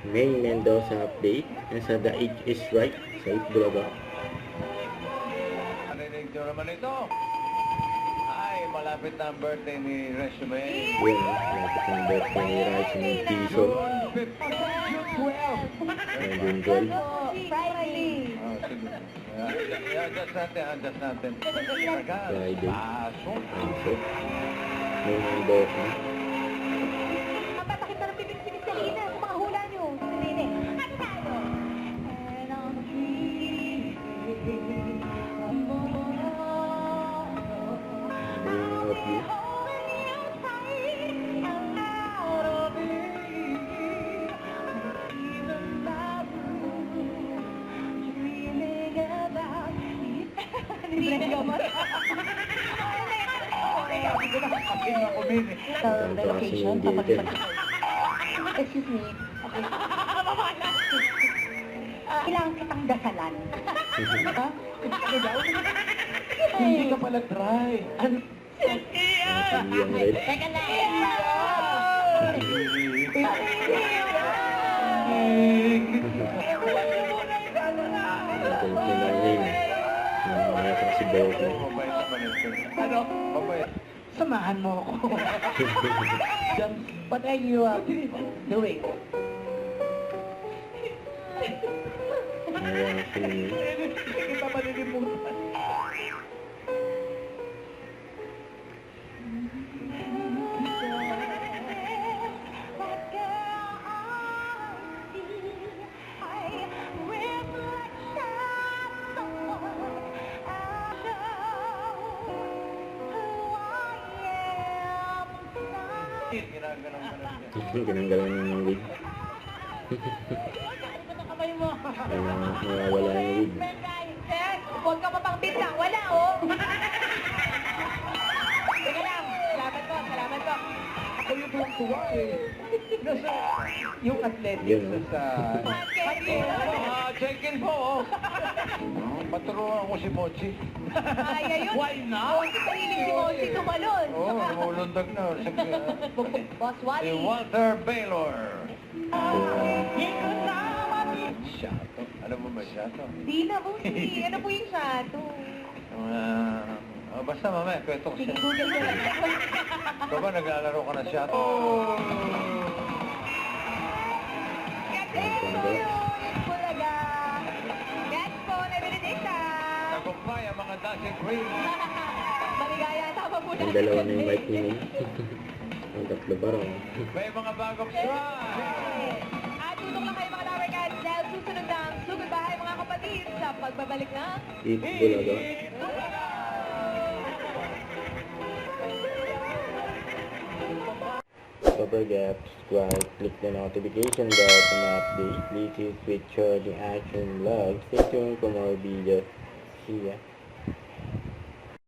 May Mendoza update. Nasa The Age is Right sa Itbulaga. Narinig nyo naman ito. Ay, malapit na ang birthday ni Resume. Yun, lapit ng birthday ni Rice ng Piso. June 15, June 12. June 12. Friday. Oh, sige. Adjust natin. Friday. Pasok. Piso. May Mendoza. Patakit na ng pipit-pipit sa lina sa mga hula nyo. Sarili. Ano tayo? Dreaming of you. The location, papalipat. Excuse me. Okay. Kailangan kitang dasalan. Ha? Hindi ka pala dry. Ano? Yung red. Teka na. Ang pinangin. Mga kasi Boko. Mabait naman ito. Ano? Mabait. Samahan mo ako. What are you doing? Mga singin. Hindi pa malilimutan. Ginanggalan ng wig. Nawawala yung wig. Huwag ka pa pang bitla. Wala, oh. Teka lang. Salamat po. Ako yung tuwang-tuwa eh. Nasa Yung athletics. Yun. sa... Check-in po. Oh. Paturuan ko si Mochi. Ay, ayun. Why not? Mochi, pahilig si Mochi tumalon. Oo, lumulundag na. Boss Si Wally. Walter Baylor. Shato. Ano mo ba shato? Di na, Bossy. Ano po yung shato? Basta mamaya, kwento ko Sige, siya. Google ko lang. Ikaw ba naglalaro ka ng shato? Yes, Bulaga. Yes po, Neverita. Nagumpay ang mga dancing queen. Maligaya, tama po Ang dalawa na yung mic ni May. Ang tatlo ba raw? May mga bagong try. At tutok lang kayo mga Lower Cats dahil susunod na ang sugod bahay mga kapatid sa pagbabalik ng Itbulaga. Don't forget to subscribe, click the notification bell to update latest feature the action vlog. Stay tuned for more videos. See ya.